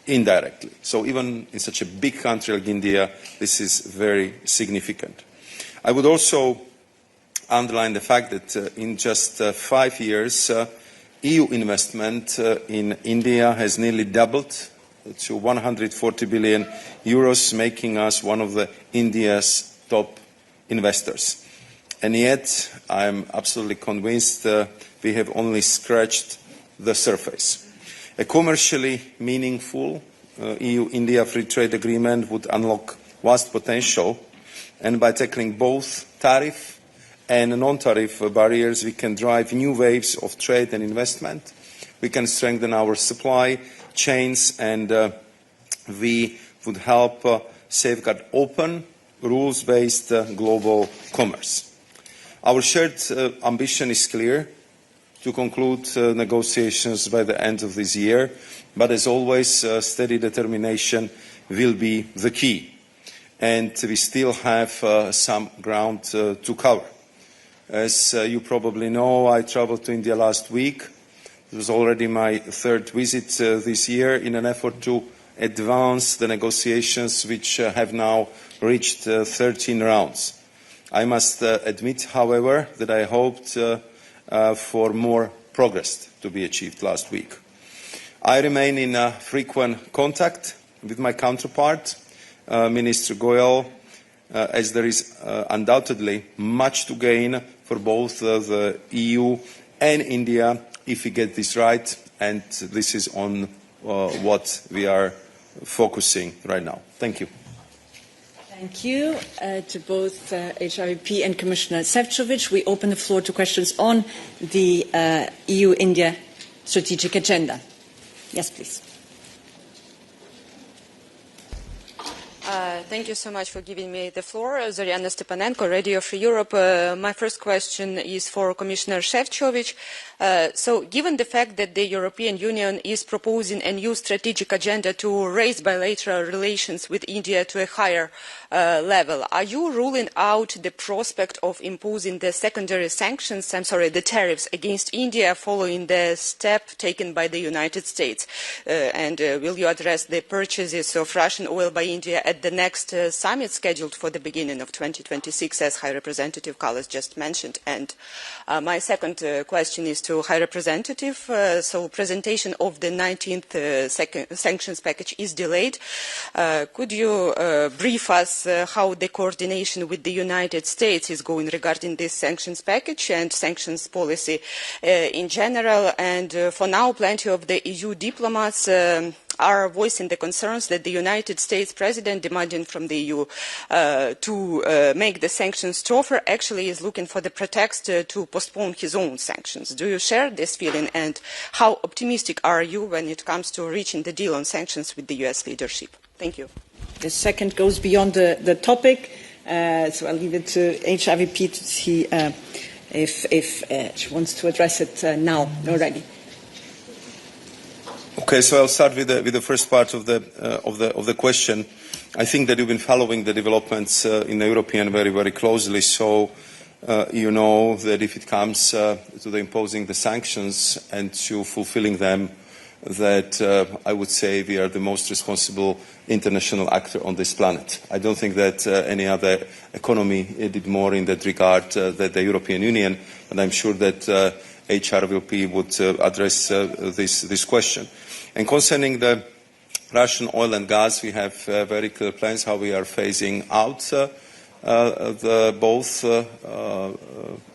indirectly. So even in such a big country like India, this is very significant. I would also underline the fact that in just 5 years, EU investment in India has nearly doubled to 140 billion euros, making us one of India's top investors. And yet, I am absolutely convinced we have only scratched the surface. A commercially meaningful EU-India free trade agreement would unlock vast potential, and by tackling both tariff and non-tariff barriers, we can drive new waves of trade and investment. We can strengthen our supply chains, and we would help safeguard open, rules-based global commerce. Our shared ambition is clear: to conclude negotiations by the end of this year, but as always, steady determination will be the key. And we still have some ground to cover. As you probably know, I traveled to India last week. It was already my third visit this year in an effort to advance the negotiations, which have now reached 13 rounds. I must admit, however, that I hoped for more progress to be achieved last week. I remain in frequent contact with my counterpart, Minister Goyal, as there is undoubtedly much to gain for both the EU and India if we get this right, and this is on what we are focusing right now. Thank you. Thank you to both HRVP and Commissioner Sefcovic. We open the floor to questions on the EU-India strategic agenda. Yes, please. Thank you so much for giving me the floor. Zoriana Stepanenko, Radio Free Europe. My first question is for Commissioner Sefcovic. So given the fact that the European Union is proposing a new strategic agenda to raise bilateral relations with India to a higher level, are you ruling out the prospect of imposing the secondary sanctions, the tariffs against India following the step taken by the United States? And will you address the purchases of Russian oil by India at the next summit scheduled for the beginning of 2026, as High Representative Kallas just mentioned? And my second question is to High Representative. So presentation of the 19th sanctions package is delayed. Could you brief us how the coordination with the United States is going regarding this sanctions package and sanctions policy in general? And for now, plenty of the EU diplomats are voicing the concerns that the United States President, demanding from the EU to make the sanctions tougher, actually is looking for the pretext to postpone his own sanctions. Do you share this feeling, and how optimistic are you when it comes to reaching the deal on sanctions with the US leadership? Thank you. The second goes beyond the topic, so I'll leave it to HRVP to see if she wants to address it now already. Okay, so I'll start with the first part of the question. I think that you've been following the developments in the European very closely. So you know that if it comes to the imposing the sanctions and to fulfilling them, that I would say we are the most responsible international actor on this planet. I don't think that any other economy did more in that regard than the European Union, and I'm sure that HRVP would address this question. And concerning the Russian oil and gas, we have very clear plans how we are phasing out both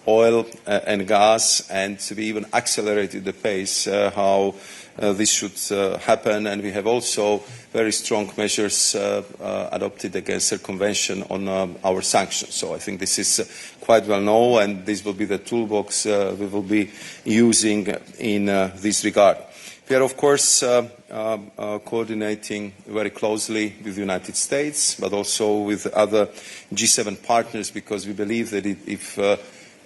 oil and gas, and we even accelerated the pace how this should happen. And we have also very strong measures adopted against circumvention on our sanctions. So I think this is quite well known, and this will be the toolbox we will be using in this regard. We are, of course, coordinating very closely with the United States, but also with other G7 partners, because we believe that if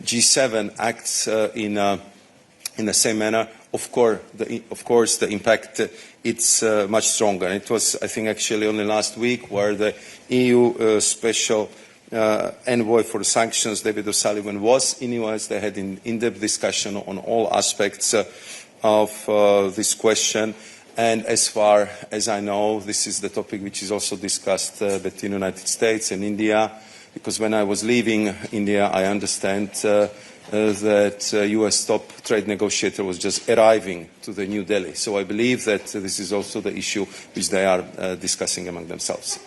G7 acts in the same manner, of course, the impact it's much stronger. And it was, I think, actually only last week where the EU special envoy for sanctions, David O'Sullivan, was in the US. They had an in-depth discussion on all aspects of this question, And as far as I know, this is the topic which is also discussed between the United States and India, because when I was leaving India, I understand that US top trade negotiator was just arriving to the New Delhi. So I believe that this is also the issue which they are discussing among themselves.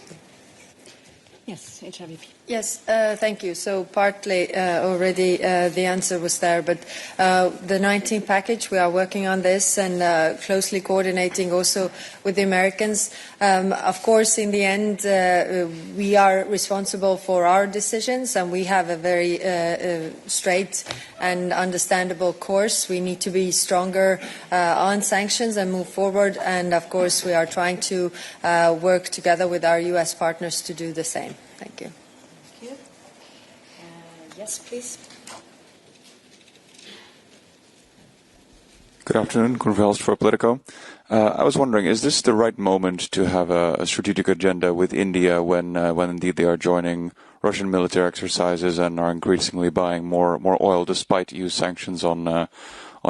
Yes, HRVP. Yes, thank you. So partly already the answer was there, but the 19 package, we are working on this and closely coordinating also with the Americans. Of course, in the end, we are responsible for our decisions and we have a very straight and understandable course. We need to be stronger on sanctions and move forward, and of course we are trying to work together with our US partners to do the same. Thank you. Yes, please. Good afternoon, Cornvels for Politico. I was wondering, is this the right moment to have a strategic agenda with India when indeed they are joining Russian military exercises and are increasingly buying more oil despite EU sanctions on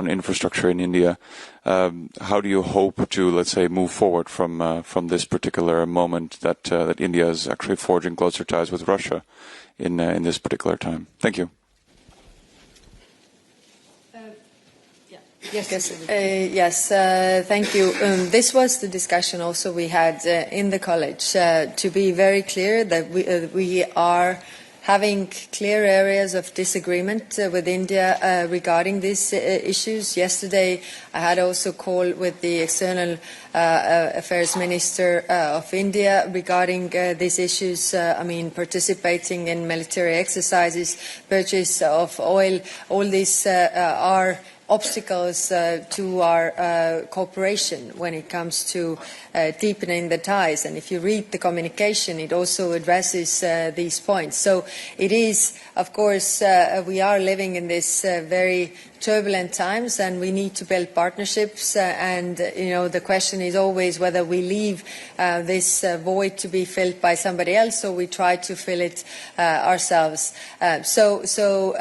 infrastructure in India? How do you hope to, let's say, move forward from this particular moment that India is actually forging closer ties with Russia in this particular time? Thank you. Yes, thank you. This was the discussion also we had in the college, to be very clear that we are having clear areas of disagreement with India regarding these issues. Yesterday, I had also a call with the External Affairs Minister of India regarding these issues. Participating in military exercises, purchase of oil, all these are obstacles to our cooperation when it comes to deepening the ties. And if you read the communication, it also addresses these points. So it is, of course, we are living in this very turbulent times and we need to build partnerships and the question is always whether we leave this void to be filled by somebody else or we try to fill it ourselves. So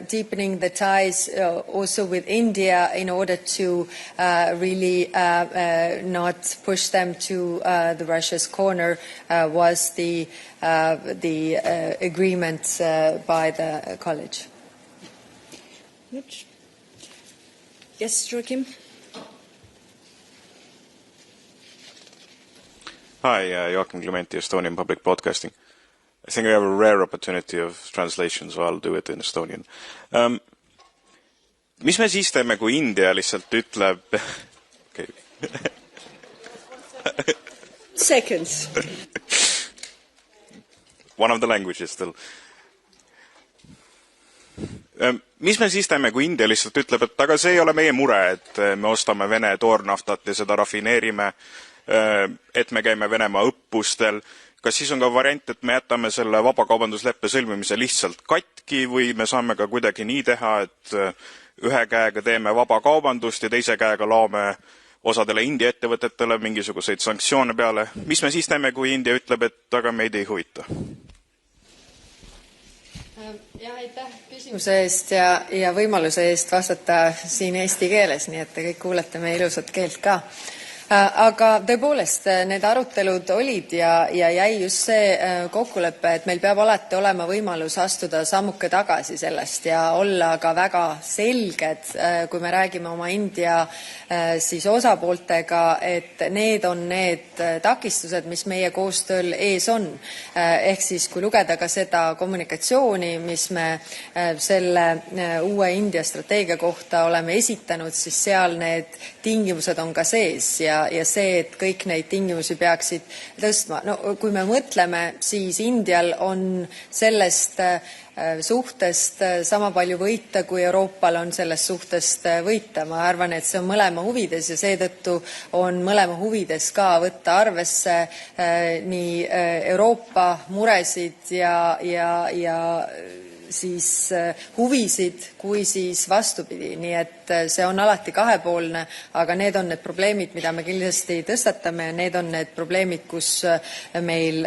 deepening the ties also with India in order to really not push them to the Russia's corner was the agreement by the college. Good. Yes, Joachim. Hi, Joachim Clementi, Estonian Public Broadcasting. I think I have a rare opportunity of translation, so I'll do it in Estonian. Mis me siis teeme, kui India lihtsalt ütleb... Okay. Seconds. One of the languages still. Mis me siis teeme, kui India lihtsalt ütleb, et aga see ei ole meie mure, et me ostame Vene toornaftat ja seda rafineerime, et me käime Venemaa õppustel. Kas siis on ka variant, et me jätame selle vabakaubandusleppe sõlmimise lihtsalt katki või me saame ka kuidagi nii teha, et ühe käega teeme vabakaubandust ja teise käega laome osadele India ettevõtetele mingisuguseid sanktsioone peale? Mis me siis teeme, kui India ütleb, et aga meid ei huvita? Ja, aitäh küsimuse eest ja võimaluse eest vastata siin eesti keeles, nii et te kõik kuulete meie ilusat keelt ka. Aga tõepoolest, need arutelud olid ja jäi just see kokkulepe, et meil peab alati olema võimalus astuda sammuke tagasi sellest ja olla ka väga selged, kui me räägime oma India siis osapooltega, et need on need takistused, mis meie koostööl ees on. Ehk siis, kui lugeda ka seda kommunikatsiooni, mis me selle uue India strateegia kohta oleme esitanud, siis seal need tingimused on ka sees ja see, et kõik neid tingimusi peaksid tõstma. No, kui me mõtleme, siis Indial on sellest suhtest sama palju võita, kui Euroopal on sellest suhtest võita. Ma arvan, et see on mõlema huvides ja seetõttu on mõlema huvides ka võtta arvesse nii Euroopa muresid ja siis huvisid kui siis vastupidi. Nii et see on alati kahepoolne, aga need on need probleemid, mida me kindlasti tõstatame ja need on need probleemid, kus meil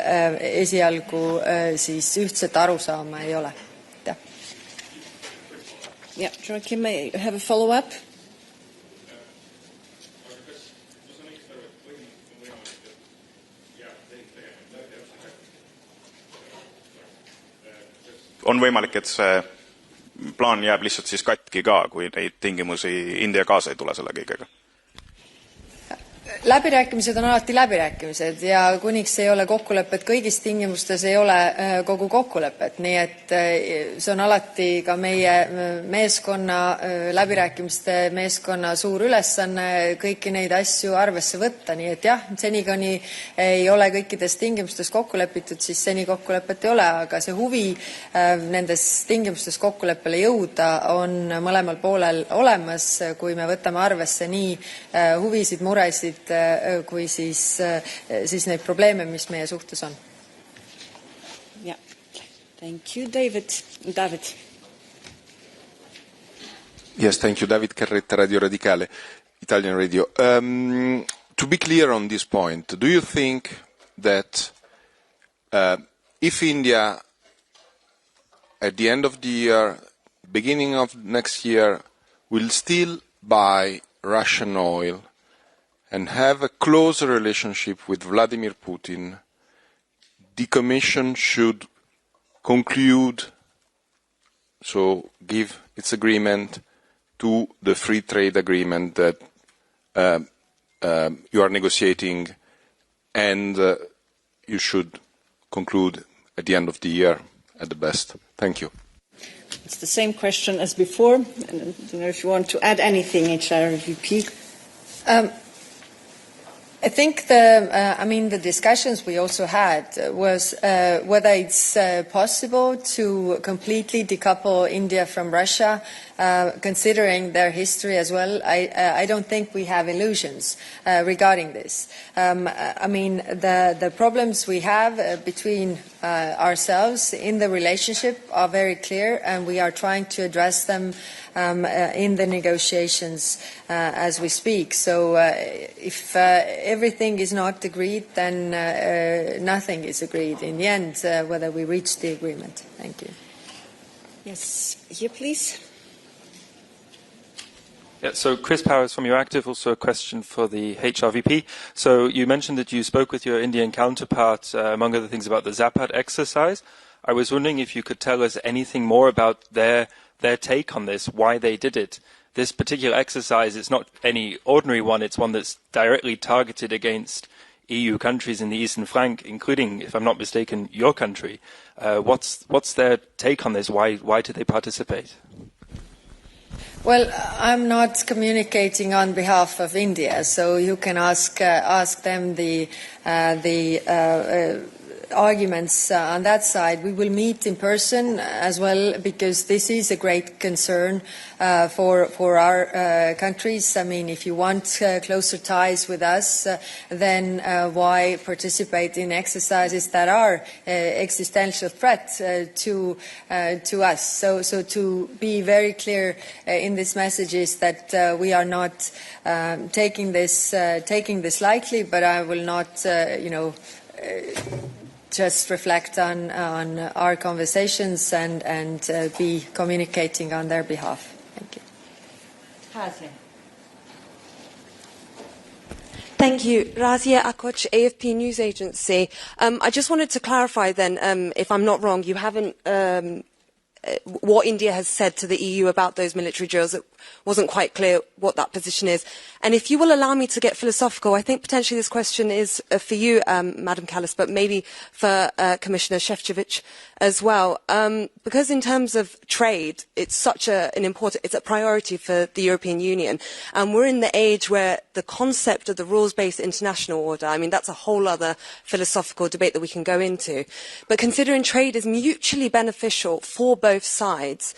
esialgu siis ühtset arusaama ei ole. Yeah, Joachim, may I have a follow-up? on võimalik, et see plaan jääb lihtsalt siis katki ka, kui neid tingimusi India kaasa ei tule selle kõigega? Läbirääkimised on alati läbirääkimised ja kuniks ei ole kokkulepet kõigis tingimustes, ei ole kogu kokkulepet. Nii et see on alati ka meie meeskonna, läbirääkimiste meeskonna suur ülesanne kõiki neid asju arvesse võtta. Nii et jah, seni kuni ei ole kõikides tingimustes kokku lepitud, siis seni kokkulepet ei ole, aga see huvi nendes tingimustes kokkuleppele jõuda on mõlemal poolel olemas, kui me võtame arvesse nii huvisid, muresid, kui siis neid probleeme, mis meie suhtes on. Yeah. Thank you, David. David. Yes, thank you. David Carretta, Radio Radicale, Italian radio. To be clear on this point, do you think that if India, at the end of the year, beginning of next year, will still buy Russian oil and have a closer relationship with Vladimir Putin, the Commission should conclude, so give its agreement to the free trade agreement that you are negotiating, and you should conclude at the end of the year at the best. Thank you. It's the same question as before. And I don't know if you want to add anything, HRVP. I think the discussions we also had was whether it's possible to completely decouple India from Russia, considering their history as well. I don't think we have illusions regarding this. The problems we have between ourselves in the relationship are very clear, and we are trying to address them in the negotiations as we speak. So if everything is not agreed, then nothing is agreed in the end, whether we reach the agreement. Thank you. Yes, here please. Yeah, so Chris Powers from Euractiv, also a question for the HRVP. So you mentioned that you spoke with your Indian counterpart, among other things, about the Zapad exercise. I was wondering if you could tell us anything more about their take on this, why they did it. This particular exercise, it's not any ordinary one, it's one that's directly targeted against EU countries in the Eastern Flank, including, if I'm not mistaken, your country. What's their take on this? Why did they participate? Well, I'm not communicating on behalf of India, so you can ask them the arguments on that side. We will meet in person as well, because this is a great concern for our countries. I mean, if you want closer ties with us, then why participate in exercises that are existential threat to us? So to be very clear in this message is that we are not taking this lightly, but I will not, just reflect on our conversations and be communicating on their behalf. Thank you. Thank you. Razia Akoch, AFP News Agency. I just wanted to clarify then, if I'm not wrong, you haven't what India has said to the EU about those military drills. It wasn't quite clear what that position is. And if you will allow me to get philosophical, I think potentially this question is for you, Madam Kallas, but maybe for Commissioner Sefcovic as well. Because in terms of trade, it's such it's a priority for the European Union. And we're in the age where the concept of the rules-based international order, I mean, that's a whole other philosophical debate that we can go into. But considering trade is mutually beneficial for both sides,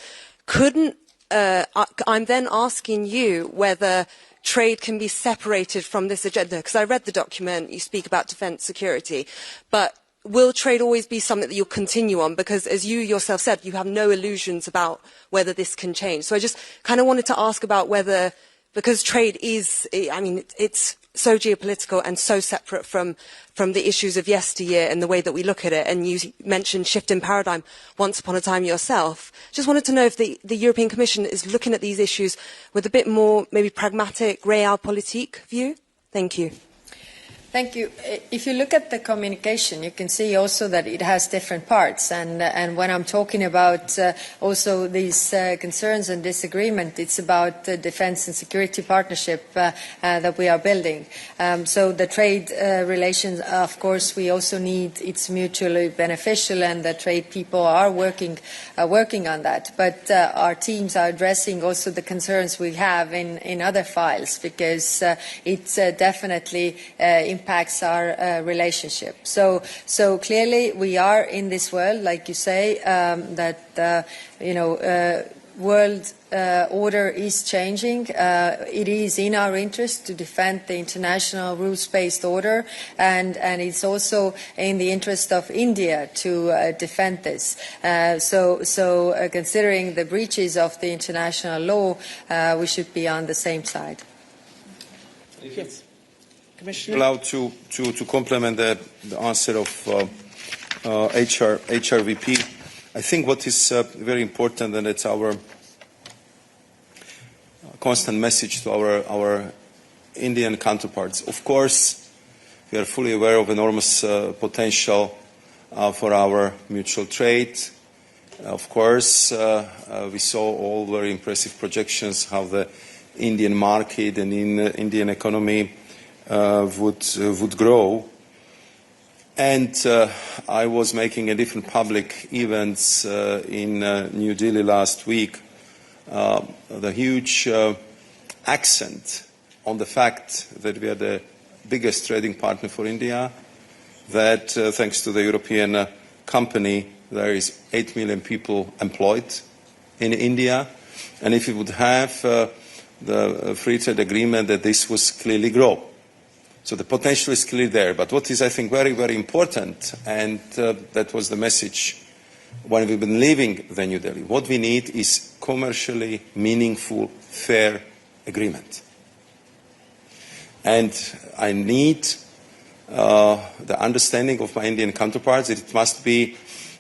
I'm then asking you whether trade can be separated from this agenda, because I read the document, you speak about defence security, but will trade always be something that you'll continue on? Because as you yourself said, you have no illusions about whether this can change. So I just kind of wanted to ask about whether, because trade is, I mean, it's so geopolitical and so separate from the issues of yesteryear and the way that we look at it. And you mentioned shift in paradigm once upon a time yourself. Just wanted to know if the European Commission is looking at these issues with a bit more maybe pragmatic, realpolitik view. Thank you. Thank you. If you look at the communication, you can see also that it has different parts. And when I'm talking about also these concerns and disagreement, it's about the defense and security partnership that we are building. So the trade relations, of course, we also need it's mutually beneficial, and the trade people are working on that. But our teams are addressing also the concerns we have in other files, because it definitely impacts our relationship. So clearly we are in this world, like you say, that world order is changing. It is in our interest to defend the international rules-based order, and it's also in the interest of India to defend this. So considering the breaches of the international law, we should be on the same side. Yes. Commissioner? Allowed to complement the answer of HRVP. I think what is very important, and it's our constant message to our Indian counterparts. Of course, we are fully aware of enormous potential for our mutual trade. Of course, we saw all very impressive projections how the Indian market and Indian economy would grow. And I was making a different public events in New Delhi last week. The huge accent on the fact that we are the biggest trading partner for India, that thanks to the European company, there is 8 million people employed in India. And if we would have the free trade agreement, that this was clearly grow. So the potential is clearly there. But what is, I think, very, very important, and that was the message when we've been leaving the New Delhi, what we need is commercially meaningful, fair agreement. And I need the understanding of my Indian counterparts that it must be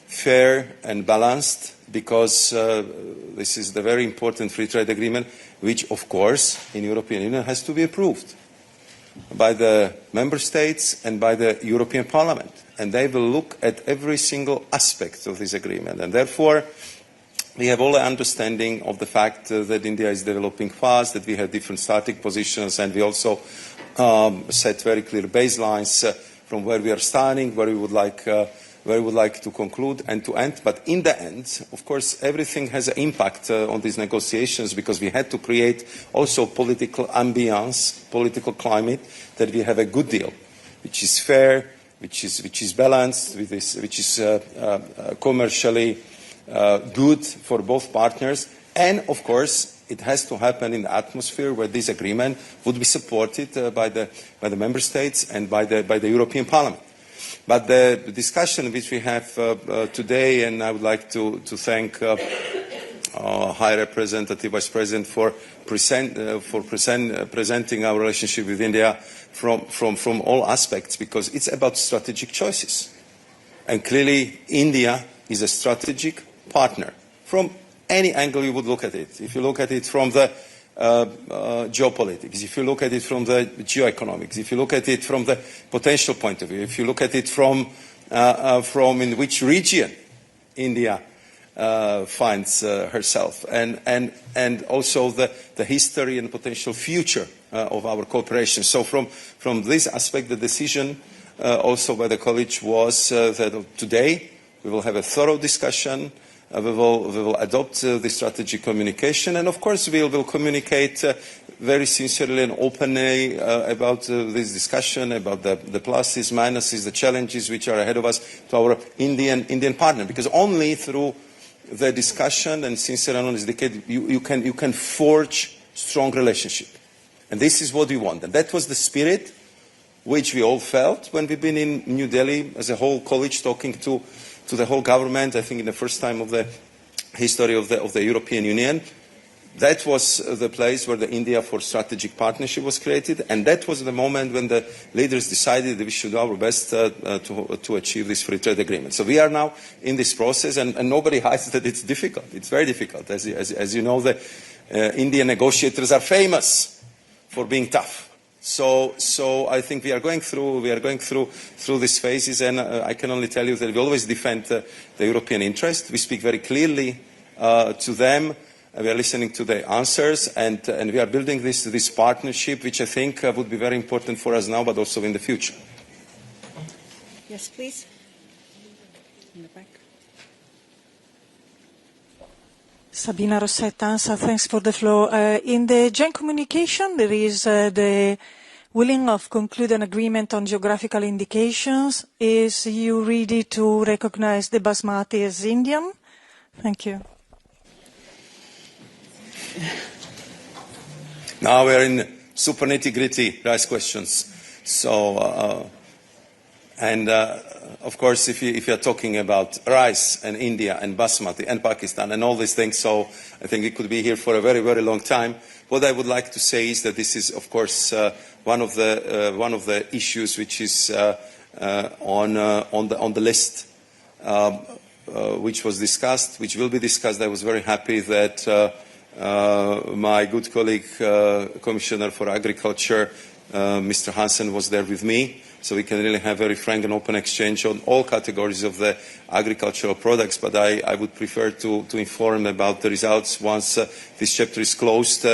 fair and balanced, because this is the very important free trade agreement, which, of course, in European Union has to be approved by the member states and by the European Parliament. And they will look at every single aspect of this agreement. And therefore, we have all the understanding of the fact that India is developing fast, that we have different starting positions, and we also set very clear baselines from where we are starting, where we would like to conclude and to end. But in the end, of course, everything has an impact on these negotiations, because we had to create also political ambience, political climate, that we have a good deal, which is fair, which is balanced, which is commercially good for both partners. And, of course, it has to happen in the atmosphere where this agreement would be supported by the member states and by the European Parliament. But the discussion which we have today, and I would like to thank High Representative Vice President for presenting our relationship with India from all aspects, because it's about strategic choices. And clearly, India is a strategic partner from any angle you would look at it. If you look at it from the geopolitics, if you look at it from the geoeconomics, if you look at it from the potential point of view, if you look at it from in which region India finds herself, and also the history and potential future of our cooperation. So from this aspect, the decision also by the college was that today we will have a thorough discussion. We will adopt the strategic communication, and of course we will communicate very sincerely and openly about this discussion, about the pluses, minuses, the challenges which are ahead of us to our Indian partner. Because only through the discussion and sincere and honest debate you can forge strong relationship, and this is what we want. And that was the spirit which we all felt when we've been in New Delhi as a whole college, talking to the whole government, I think in the first time of the history of the European Union. That was the place where the India for Strategic Partnership was created, and that was the moment when the leaders decided that we should do our best to achieve this free trade agreement. So we are now in this process, and nobody hides that it's difficult. It's very difficult. As you know, the Indian negotiators are famous for being tough. So I think we are going through these phases, and I can only tell you that we always defend the European interest. We speak very clearly to them. We are listening to their answers, and we are building this partnership, which I think would be very important for us now, but also in the future. Yes, please. In the back. Sabina Rossetta, ANSA, thanks for the floor. In the joint communication, there is the willing of conclude an agreement on geographical indications. Is you ready to recognize the basmati as Indian? Thank you. Now we're in super nitty-gritty rice questions. So, of course, if you are talking about rice and India and basmati and Pakistan and all these things, so I think we could be here for a very, very long time. What I would like to say is that this is, of course, one of the issues which is on the list, which was discussed, which will be discussed. I was very happy that my good colleague, Commissioner for Agriculture, Mr. Hansen, was there with me. So we can really have very frank and open exchange on all categories of the agricultural products. But I would prefer to inform about the results once this chapter is closed,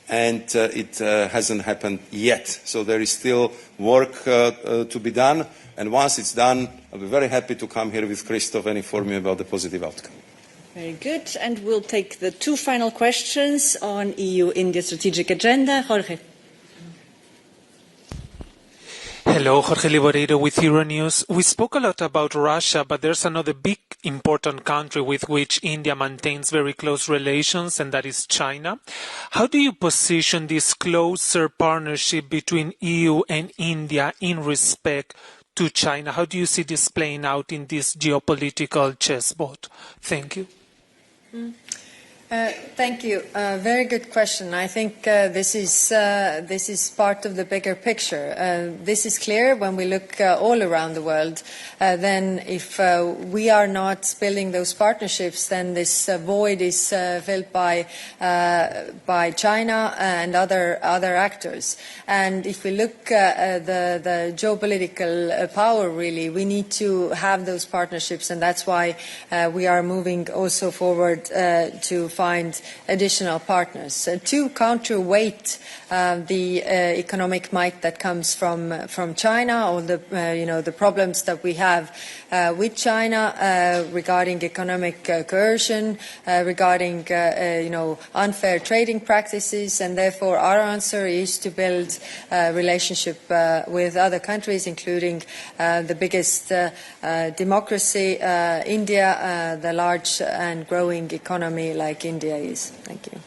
and it hasn't happened yet. So there is still work to be done. And once it's done, I'll be very happy to come here with Christoph and inform you about the positive outcome. Very good. And we'll take the two final questions on EU-India strategic agenda. Jorge. Hello, Jorge Liboreiro with Euronews. We spoke a lot about Russia, but there's another big important country with which India maintains very close relations, and that is China. How do you position this closer partnership between EU and India in respect to China? How do you see this playing out in this geopolitical chessboard? Thank you. Thank you. Very good question. I think this is part of the bigger picture. This is clear when we look all around the world. Then, if we are not building those partnerships, then this void is filled by China and other actors. And if we look at the geopolitical power, really, we need to have those partnerships, and that's why we are moving also forward to find additional partners to counterweight the economic might that comes from China, or the problems that we have with China regarding economic coercion, regarding unfair trading practices, and therefore our answer is to build a relationship with other countries, including the biggest democracy, India, the large and growing economy like India is. Thank you.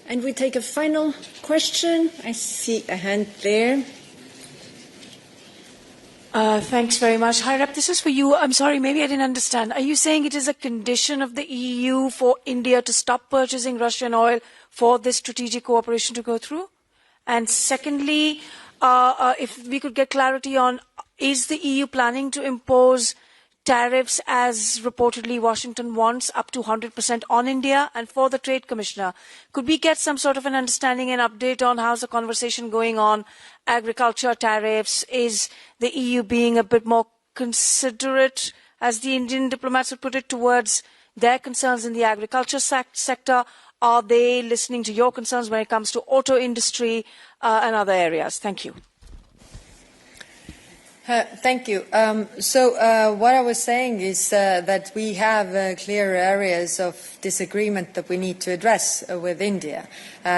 And we take a final question. I see a hand there. Thanks very much. High Rep, this is for you. I'm sorry, maybe I didn't understand. Are you saying it is a condition of the EU for India to stop purchasing Russian oil for this strategic cooperation to go through? And secondly, if we could get clarity on, is the EU planning to impose tariffs, as reportedly Washington wants, up to 100% on India? And for the Trade Commissioner, could we get some sort of an understanding and update on how's the conversation going on agriculture tariffs? Is the EU being a bit more considerate, as the Indian diplomats would put it, towards their concerns in the agriculture sector? Are they listening to your concerns when it comes to auto industry and other areas? Thank you. Thank you. So what I was saying is that we have clear areas of disagreement that we need to address with India,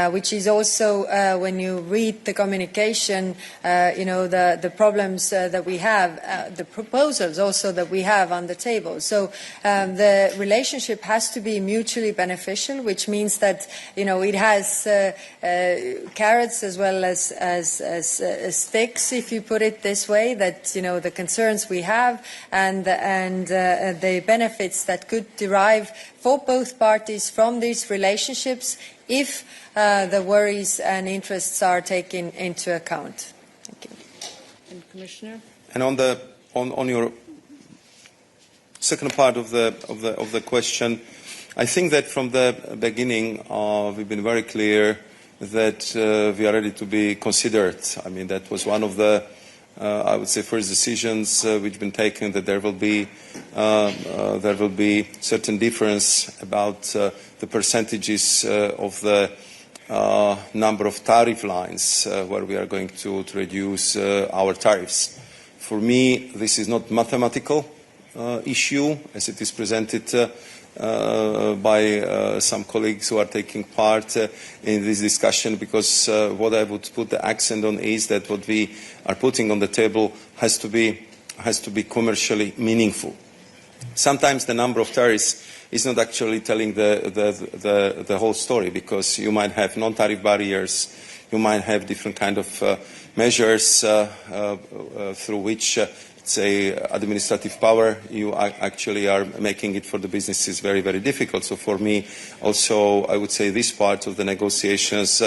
which is also, when you read the communication, the problems that we have, the proposals also that we have on the table. So the relationship has to be mutually beneficial, which means that, it has carrots as well as sticks, if you put it this way, that the concerns we have and the benefits that could derive for both parties from these relationships, if the worries and interests are taken into account. Thank you. And Commissioner. And on your second part of the question, I think that from the beginning we've been very clear we are ready to be considered. I mean, that was one of the, I would say, first decisions which have been taken, that there will be certain difference about the percentages of the number of tariff lines where we are going to reduce our tariffs. For me, this is not mathematical issue as it is presented by some colleagues who are taking part in this discussion, because what I would put the accent on is that what we are putting on the table has to be commercially meaningful. Sometimes the number of tariffs is not actually telling the whole story, because you might have non-tariff barriers, you might have different kind of measures through which say administrative power, you actually are making it for the businesses very, very difficult. So for me, also, I would say this part of the negotiations,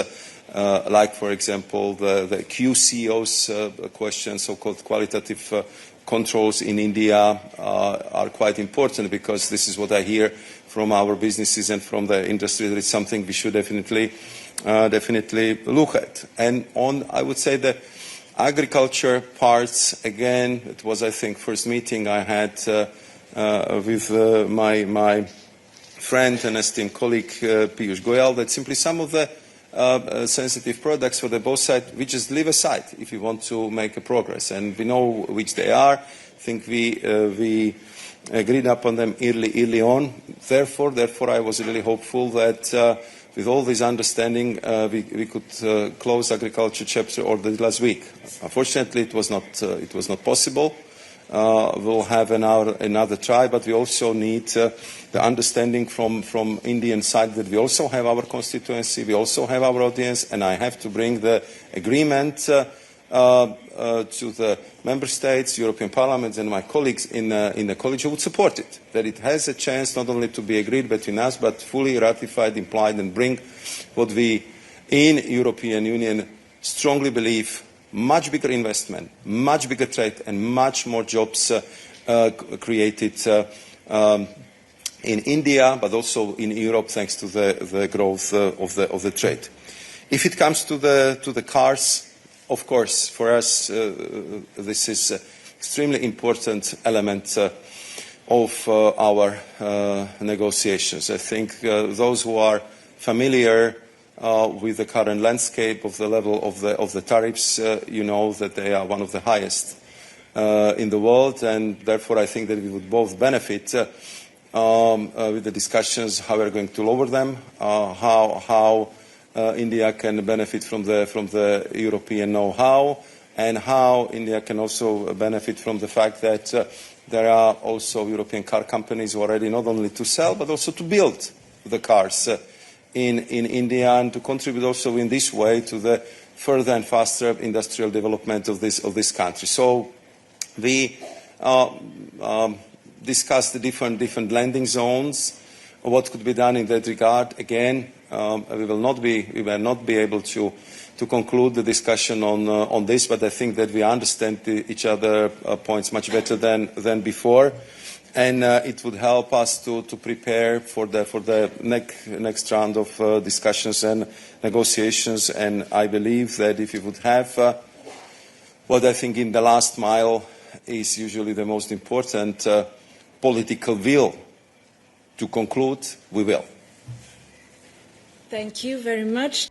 like, for example, the QCO's question, so-called qualitative controls in India, are quite important, because this is what I hear from our businesses and from the industry, that it's something we should definitely look at. And on, I would say, the agriculture parts, again, it was, I think, first meeting I had with my friend and esteemed colleague Piyush Goyal, that simply some of the sensitive products for the both sides we just leave aside if we want to make a progress, and we know which they are. I think we agreed upon them early on. Therefore, I was really hopeful that with all this understanding, we could close agriculture chapter already last week. Unfortunately, it was not possible. We'll have another try, but we also need the understanding from Indian side that we also have our constituency, we also have our audience, and I have to bring the agreement to the member states, European Parliament, and my colleagues in the college who would support it, that it has a chance not only to be agreed between us, but fully ratified, implied, and bring what we in European Union strongly believe: much bigger investment, much bigger trade, and much more jobs created in India, but also in Europe, thanks to the growth of the trade. If it comes to the cars, of course, for us, this is an extremely important element of our negotiations. I think those who are familiar with the current landscape of the level of the tariffs, you know that they are one of the highest in the world, and therefore I think that we would both benefit with the discussions how we are going to lower them, how India can benefit from the European know-how, and how India can also benefit from the fact that there are also European car companies who are ready not only to sell but also to build the cars in India, and to contribute also in this way to the further and faster industrial development of this country. So we discussed the different landing zones, what could be done in that regard. Again, we will not be able to conclude the discussion on this, but I think that we understand each other points much better than before, and it would help us to prepare for the next round of discussions and negotiations. And I believe that if we would have what I think in the last mile is usually the most important, political will to conclude, we will. Thank you very much.